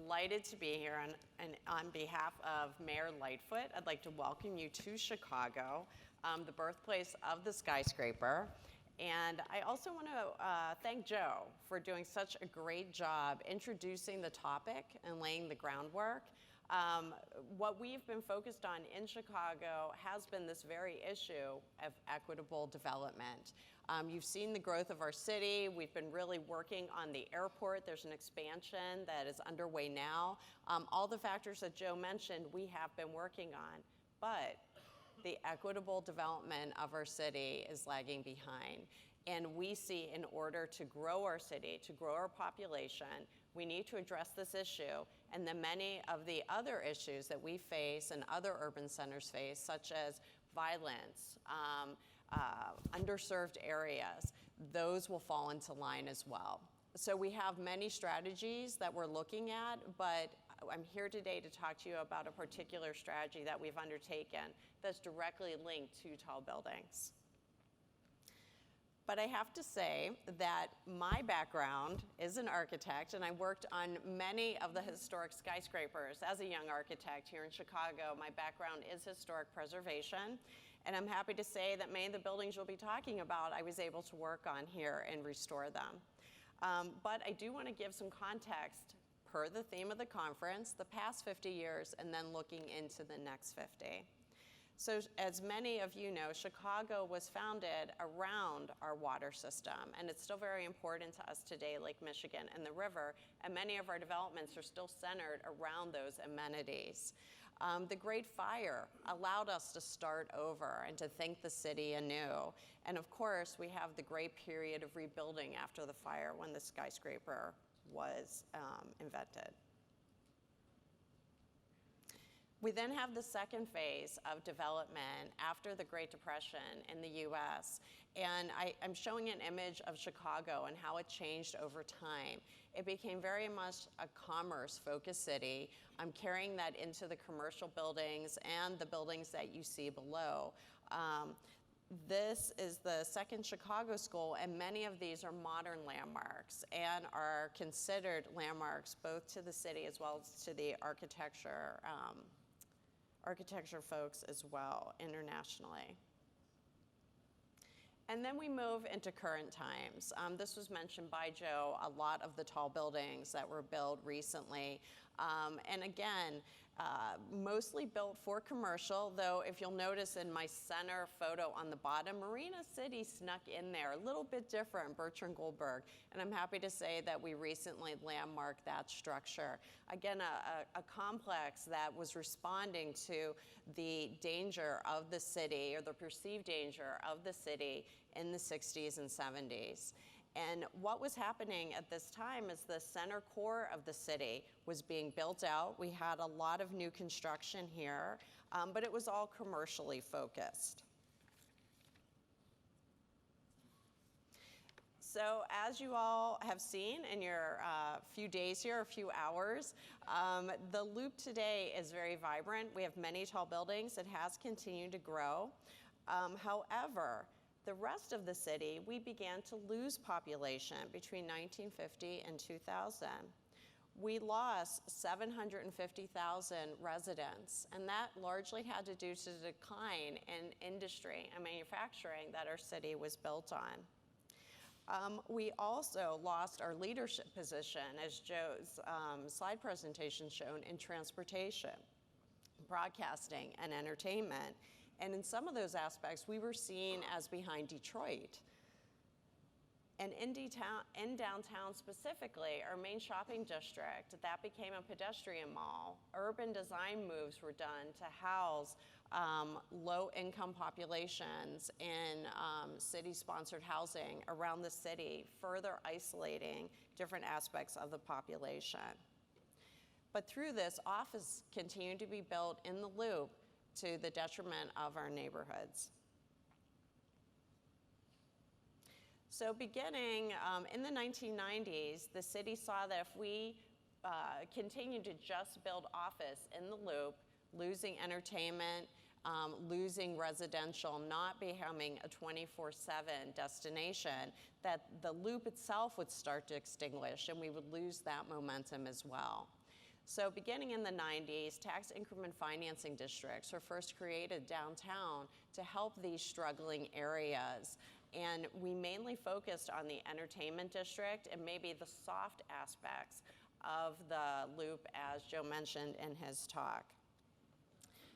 delighted to be here, and on behalf of Mayor Lightfoot, I'd like to welcome you to Chicago, the birthplace of the skyscraper. And I also want to thank Joe for doing such a great job introducing the topic and laying the groundwork. What we've been focused on in Chicago has been this very issue of equitable development. You've seen the growth of our city. We've been really working on the airport. There's an expansion that is underway now. All the factors that Joe mentioned, we have been working on. But the equitable development of our city is lagging behind. And we see, in order to grow our city, to grow our population, we need to address this issue and then many of the other issues that we face and other urban centers face, such as violence, underserved areas, those will fall into line as well. So we have many strategies that we're looking at, but I'm here today to talk to you about a particular strategy that we've undertaken that's directly linked to tall buildings. But I have to say that my background is an architect, and I worked on many of the historic skyscrapers as a young architect here in Chicago. My background is historic preservation, and I'm happy to say that many of the buildings you'll be talking about, I was able to work on here and restore them. But I do want to give some context per the theme of the conference, the past 50 years, and then looking into the next 50. So as many of you know, Chicago was founded around our water system, and it's still very important to us today, Lake Michigan and the river, and many of our developments are still centered around those amenities. The Great Fire allowed us to start over and to think the city anew. And of course, we have the great period of rebuilding after the fire when the skyscraper was invented. We then have the second phase of development after the Great Depression in the US. And I'm showing an image of Chicago and how it changed over time. It became very much a commerce-focused city. I'm carrying that into the commercial buildings and the buildings that you see below. This is the second Chicago School, and many of these are modern landmarks and are considered landmarks both to the city as well as to the architecture folks as well internationally. And then we move into current times. This was mentioned by Joe, a lot of the tall buildings that were built recently. And again, mostly built for commercial, though if you'll notice in my center photo on the bottom, Marina City snuck in there, a little bit different, Bertrand Goldberg. And I'm happy to say that we recently landmarked that structure. Again, a complex that was responding to the danger of the city, or the perceived danger of the city in the 60s and 70s. And what was happening at this time is the center core of the city was being built out. We had a lot of new construction here, but it was all commercially focused. So as you all have seen in your few days here, a few hours, the Loop today is very vibrant. We have many tall buildings. It has continued to grow. However, the rest of the city, we began to lose population between 1950 and 2000. We lost 750,000 residents, and that largely had to do to the decline in industry and manufacturing that our city was built on. We also lost our leadership position, as Joe's slide presentation shown, in transportation, broadcasting, and entertainment. And in some of those aspects, we were seen as behind Detroit. And in downtown specifically, our main shopping district, that became a pedestrian mall. Urban design moves were done to house low-income populations in city-sponsored housing around the city, further isolating different aspects of the population. But through this, office continued to be built in the Loop to the detriment of our neighborhoods. So beginning in the 1990s, the city saw that if we continued to just build office in the Loop, losing entertainment, losing residential, not becoming a 24/7 destination, that the Loop itself would start to extinguish and we would lose that momentum as well. So beginning in the 90s, tax increment financing districts were first created downtown to help these struggling areas. And we mainly focused on the entertainment district and maybe the soft aspects of the loop, as Joe mentioned in his talk.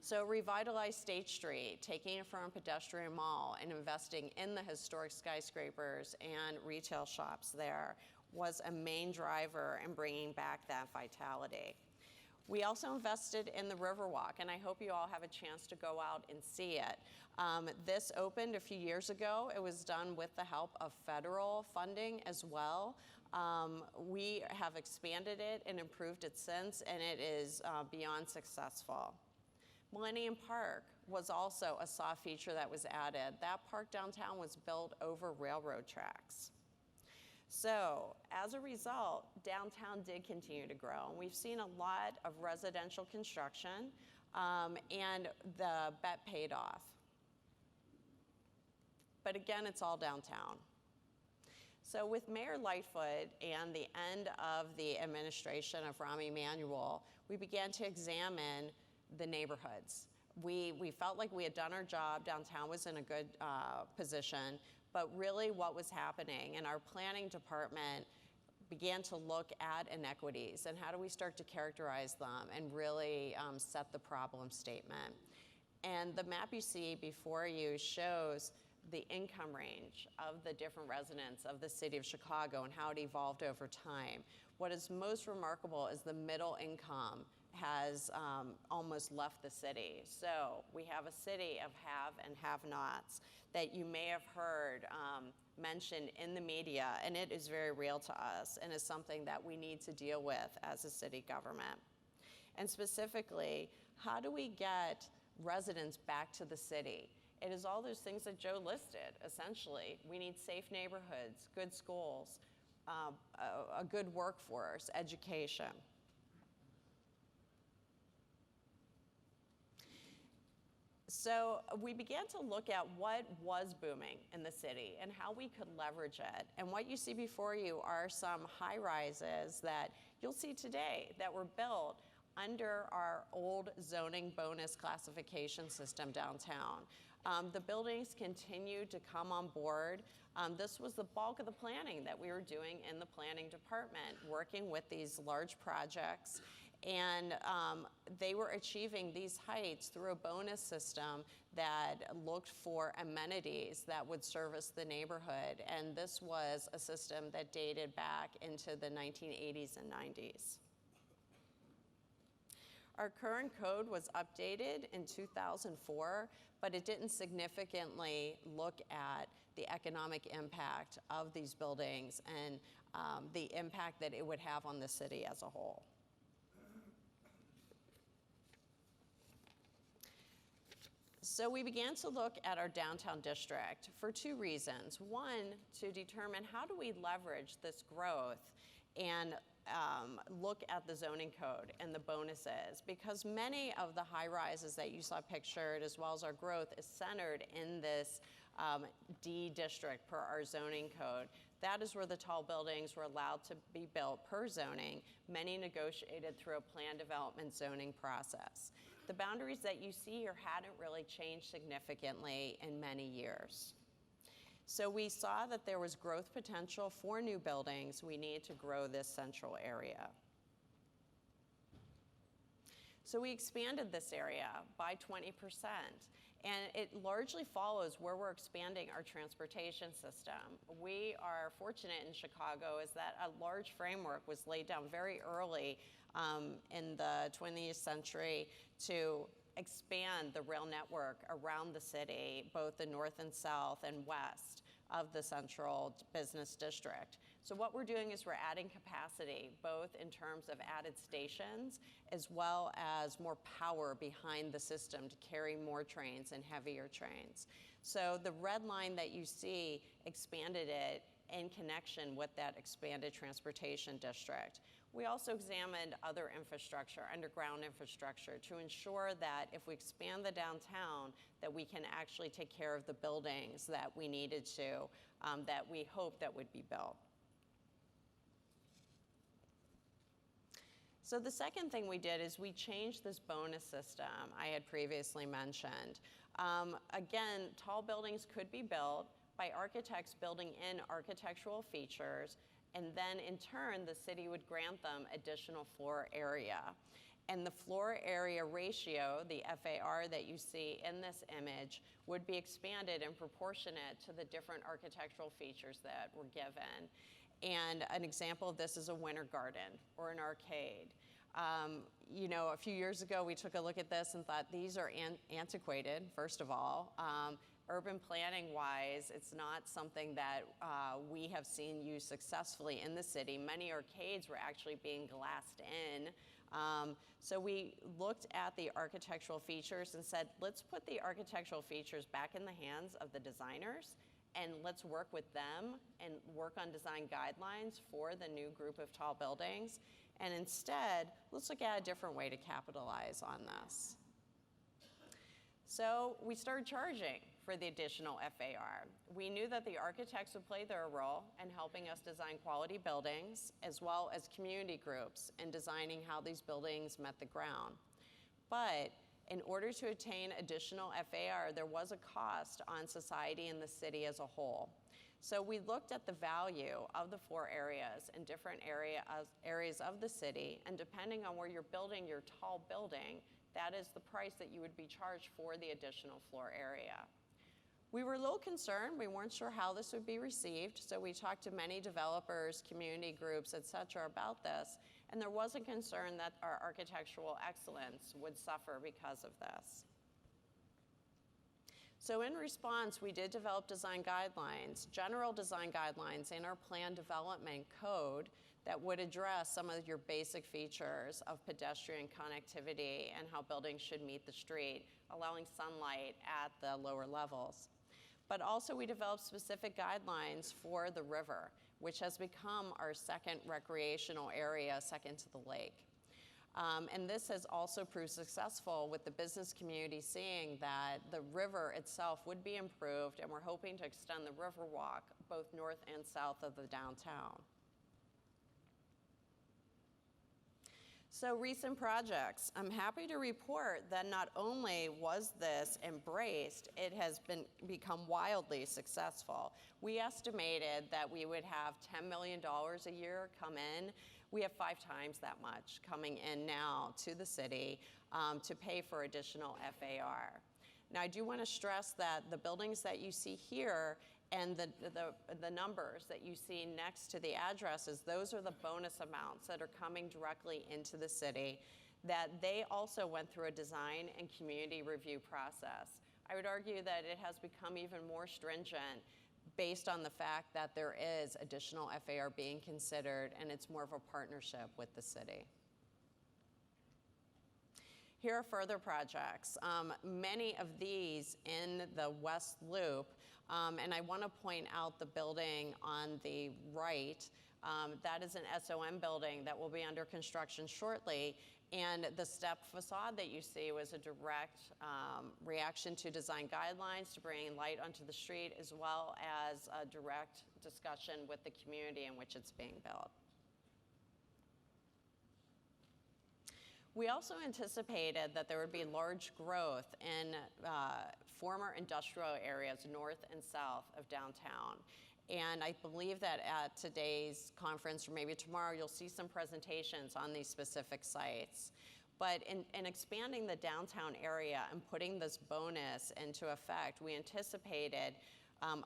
So revitalized State Street, taking it from a pedestrian mall and investing in the historic skyscrapers and retail shops there was a main driver in bringing back that vitality. We also invested in the Riverwalk, and I hope you all have a chance to go out and see it. This opened a few years ago. It was done with the help of federal funding as well. We have expanded it and improved it since, and it is beyond successful. Millennium Park was also a soft feature that was added. That park downtown was built over railroad tracks. So as a result, downtown did continue to grow. And we've seen a lot of residential construction, and the bet paid off. But again, it's all downtown. So with Mayor Lightfoot and the end of the administration of Rahm Emanuel, we began to examine the neighborhoods. We felt like we had done our job. Downtown was in a good position, but really what was happening, and our planning department began to look at inequities and how do we start to characterize them and really set the problem statement. And the map you see before you shows the income range of the different residents of the city of Chicago and how it evolved over time. What is most remarkable is the middle income has almost left the city. So we have a city of have and have-nots that you may have heard mentioned in the media, and it is very real to us and is something that we need to deal with as a city government. And specifically, how do we get residents back to the city? It is all those things that Joe listed, essentially. We need safe neighborhoods, good schools, a good workforce, education. So we began to look at what was booming in the city and how we could leverage it. And what you see before you are some high-rises that you'll see today that were built under our old zoning bonus classification system downtown. The buildings continued to come on board. This was the bulk of the planning that we were doing in the planning department, working with these large projects. And they were achieving these heights through a bonus system that looked for amenities that would service the neighborhood. And this was a system that dated back into the 1980s and 90s. Our current code was updated in 2004, but it didn't significantly look at the economic impact of these buildings and the impact that it would have on the city as a whole. So we began to look at our downtown district for two reasons. One, to determine how do we leverage this growth and look at the zoning code and the bonuses, because many of the high rises that you saw pictured as well as our growth is centered in this D district per our zoning code. That is where the tall buildings were allowed to be built per zoning, many negotiated through a plan development zoning process. The boundaries that you see here hadn't really changed significantly in many years. So we saw that there was growth potential for new buildings. We need to grow this central area. So we expanded this area by 20%. And it largely follows where we're expanding our transportation system. We are fortunate in Chicago is that a large framework was laid down very early in the 20th century to expand the rail network around the city, both the north and south and west of the central business district. So what we're doing is we're adding capacity, both in terms of added stations, as well as more power behind the system to carry more trains and heavier trains. So the red line that you see expanded it in connection with that expanded transportation district. We also examined other infrastructure, underground infrastructure, to ensure that if we expand the downtown, that we can actually take care of the buildings that we needed to, that we hoped that would be built. So the second thing we did is we changed this bonus system I had previously mentioned. Again, tall buildings could be built by architects building in architectural features, and then in turn, the city would grant them additional floor area. And the floor area ratio, the FAR that you see in this image, would be expanded and proportionate to the different architectural features that were given. And an example of this is a winter garden or an arcade. You know, a few years ago, we took a look at this and thought these are antiquated, first of all. Urban planning wise, it's not something that we have seen used successfully in the city. Many arcades were actually being glassed in. So we looked at the architectural features and said, let's put the architectural features back in the hands of the designers, and let's work with them and work on design guidelines for the new group of tall buildings. And instead, let's look at a different way to capitalize on this. So we started charging for the additional FAR. We knew that the architects would play their role in helping us design quality buildings, as well as community groups in designing how these buildings met the ground. But in order to attain additional FAR, there was a cost on society and the city as a whole. So we looked at the value of the floor areas in different areas of the city, and depending on where you're building your tall building, that is the price that you would be charged for the additional floor area. We were a little concerned. We weren't sure how this would be received, so we talked to many developers, community groups, et cetera, about this, and there was a concern that our architectural excellence would suffer because of this. So in response, we did develop design guidelines, general design guidelines in our plan development code that would address some of your basic features of pedestrian connectivity and how buildings should meet the street, allowing sunlight at the lower levels. But also we developed specific guidelines for the river, which has become our second recreational area, second to the lake. And this has also proved successful with the business community seeing that the river itself would be improved, and we're hoping to extend the river walk both north and south of the downtown. So recent projects. I'm happy to report that not only was this embraced, it has become wildly successful. We estimated that we would have $10 million a year come in. We have 5 times that much coming in now to the city to pay for additional FAR. Now, I do want to stress that the buildings that you see here and the numbers that you see next to the addresses, those are the bonus amounts that are coming directly into the city, that they also went through a design and community review process. I would argue that it has become even more stringent based on the fact that there is additional FAR being considered, and it's more of a partnership with the city. Here are further projects. Many of these in the West Loop, and I want to point out the building on the right. That is an SOM building that will be under construction shortly. And the step facade that you see was a direct reaction to design guidelines to bring light onto the street, as well as a direct discussion with the community in which it's being built. We also anticipated that there would be large growth in former industrial areas north and south of downtown. And I believe that at today's conference, or maybe tomorrow, you'll see some presentations on these specific sites. But in expanding the downtown area and putting this bonus into effect, we anticipated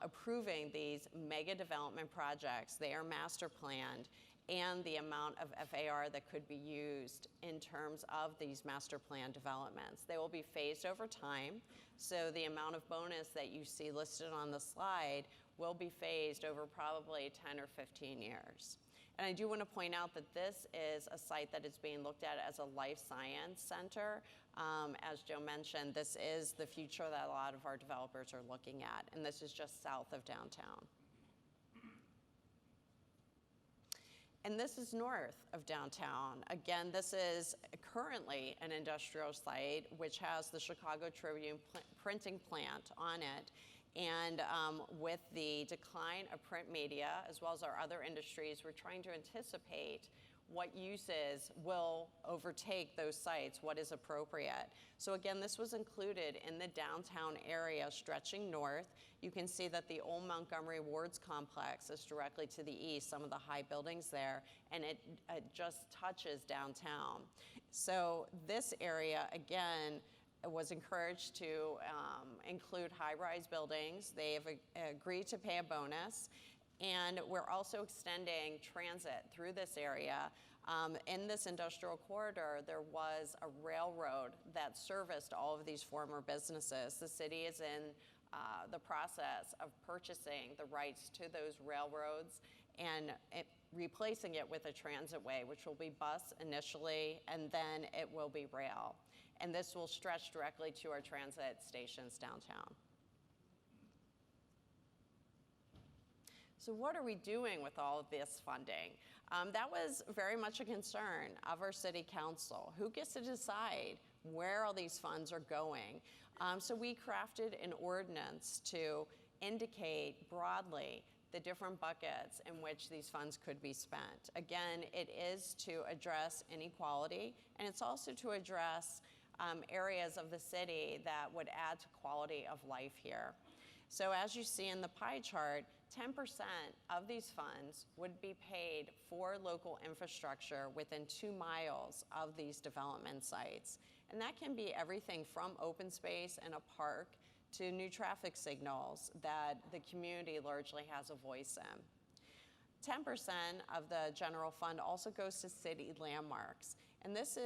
approving these mega development projects. They are master planned, and the amount of FAR that could be used in terms of these master plan developments. They will be phased over time, so the amount of bonus that you see listed on the slide will be phased over probably 10 or 15 years. And I do want to point out that this is a site that is being looked at as a life science center. As Joe mentioned, this is the future that a lot of our developers are looking at, and this is just south of downtown. And this is north of downtown. Again, this is currently an industrial site which has the Chicago Tribune printing plant on it. And with the decline of print media, as well as our other industries, we're trying to anticipate what uses will overtake those sites, what is appropriate. So again, this was included in the downtown area stretching north. You can see that the old Montgomery Wards complex is directly to the east, some of the high buildings there, and it just touches downtown. So this area, again, was encouraged to include high-rise buildings. They have agreed to pay a bonus. And we're also extending transit through this area. In this industrial corridor, there was a railroad that serviced all of these former businesses. The city is in the process of purchasing the rights to those railroads and replacing it with a transitway, which will be bus initially, and then it will be rail. And this will stretch directly to our transit stations downtown. So what are we doing with all of this funding? That was very much a concern of our city council. Who gets to decide where all these funds are going? So we crafted an ordinance to indicate broadly the different buckets in which these funds could be spent. Again, it is to address inequality, and it's also to address areas of the city that would add to quality of life here. So as you see in the pie chart, 10% of these funds would be paid for local infrastructure within 2 miles of these development sites. And that can be everything from open space and a park to new traffic signals that the community largely has a voice in. 10% of the general fund also goes to city landmarks. And this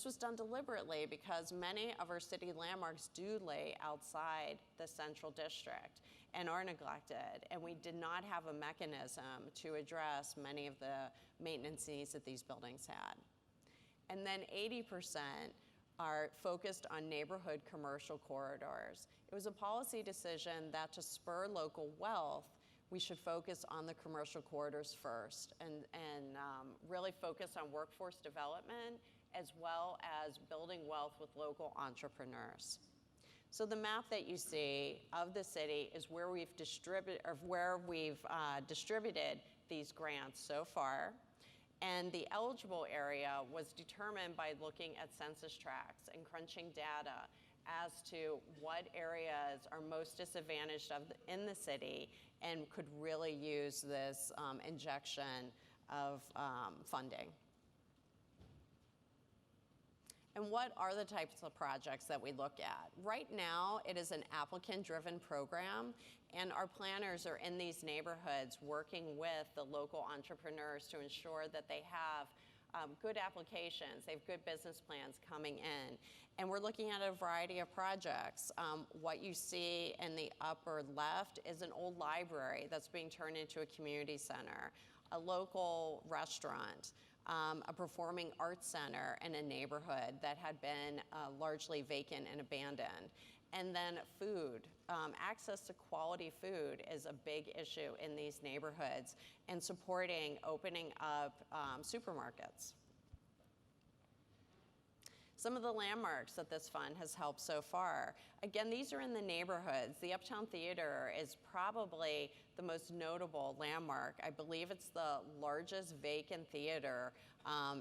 was done deliberately because many of our city landmarks do lay outside the central district and are neglected. And we did not have a mechanism to address many of the maintenance needs that these buildings had. And then 80% are focused on neighborhood commercial corridors. It was a policy decision that to spur local wealth, we should focus on the commercial corridors first and really focus on workforce development as well as building wealth with local entrepreneurs. So the map that you see of the city is where we've distributed these grants so far. And the eligible area was determined by looking at census tracts and crunching data as to what areas are most disadvantaged in the city and could really use this injection of funding. And what are the types of projects that we look at? Right now, it is an applicant-driven program, and our planners are in these neighborhoods working with the local entrepreneurs to ensure that they have good applications, they have good business plans coming in. And we're looking at a variety of projects. What you see in the upper left is an old library that's being turned into a community center, a local restaurant, a performing arts center in a neighborhood that had been largely vacant and abandoned. And then food. Access to quality food is a big issue in these neighborhoods, and supporting opening up supermarkets. Some of the landmarks that this fund has helped so far. Again, these are in the neighborhoods. The Uptown Theater is probably the most notable landmark. I believe it's the largest vacant theater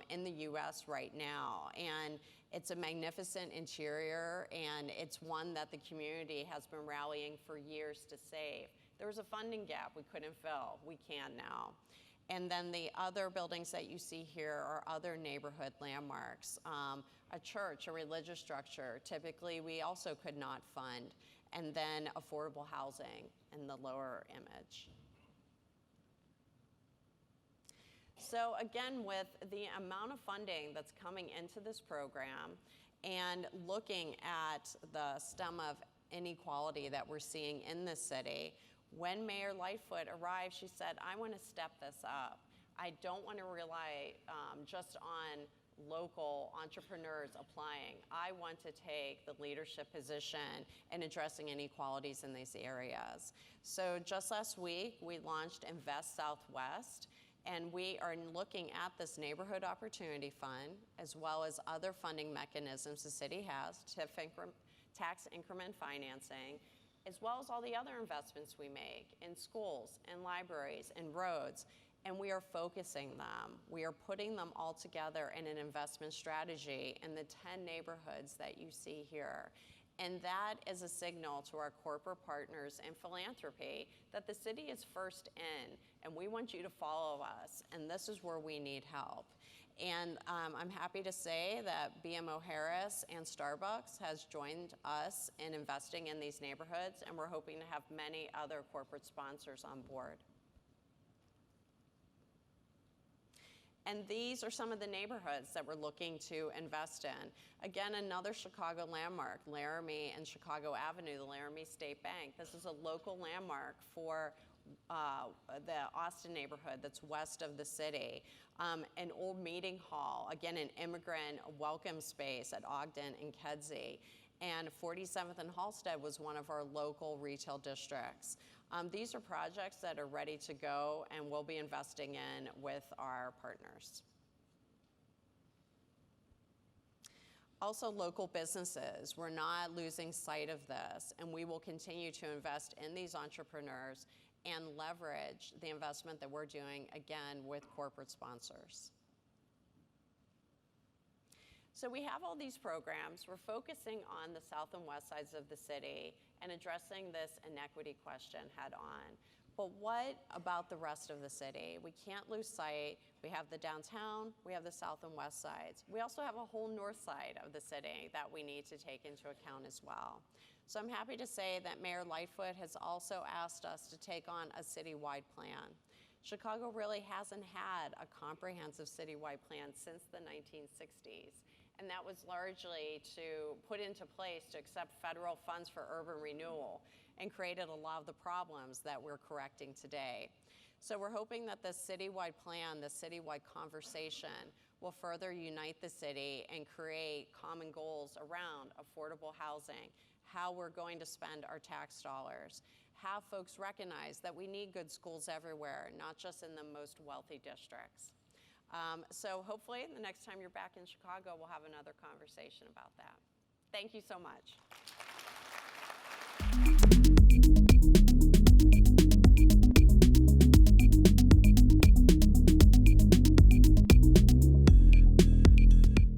in the US right now. And it's a magnificent interior, and it's one that the community has been rallying for years to save. There was a funding gap we couldn't fill. We can now. And then the other buildings that you see here are other neighborhood landmarks. A church, a religious structure, typically we also could not fund. And then affordable housing in the lower image. So again, with the amount of funding that's coming into this program and looking at the stem of inequality that we're seeing in the city, when Mayor Lightfoot arrived, she said, I want to step this up. I don't want to rely just on local entrepreneurs applying. I want to take the leadership position in addressing inequalities in these areas. So just last week, we launched Invest Southwest, and we are looking at this Neighborhood Opportunity Fund, as well as other funding mechanisms the city has, tax increment financing, as well as all the other investments we make in schools, in libraries, in roads. and we are focusing them. We are putting them all together in an investment strategy in the 10 neighborhoods that you see here. And that is a signal to our corporate partners and philanthropy that the city is first in, and we want you to follow us, and this is where we need help. And I'm happy to say that BMO Harris and Starbucks has joined us in investing in these neighborhoods, and we're hoping to have many other corporate sponsors on board. And these are some of the neighborhoods that we're looking to invest in. Again, another Chicago landmark, Laramie and Chicago Avenue, the Laramie State Bank. This is a local landmark for the Austin neighborhood that's west of the city. An old meeting hall, again, an immigrant welcome space at Ogden and Kedzie. And 47th and Halsted was one of our local retail districts. These are projects that are ready to go and we'll be investing in with our partners. Also, local businesses. We're not losing sight of this, and we will continue to invest in these entrepreneurs and leverage the investment that we're doing, again, with corporate sponsors. So we have all these programs. We're focusing on the south and west sides of the city and addressing this inequity question head on. But what about the rest of the city? We can't lose sight. We have the downtown, we have the south and west sides. We also have a whole north side of the city that we need to take into account as well. So I'm happy to say that Mayor Lightfoot has also asked us to take on a citywide plan. Chicago really hasn't had a comprehensive citywide plan since the 1960s. And that was largely to put into place to accept federal funds for urban renewal and created a lot of the problems that we're correcting today. So we're hoping that the citywide plan, the citywide conversation, will further unite the city and create common goals around affordable housing, how we're going to spend our tax dollars, have folks recognize that we need good schools everywhere, not just in the most wealthy districts. So hopefully the next time you're back in Chicago, we'll have another conversation about that. Thank you so much.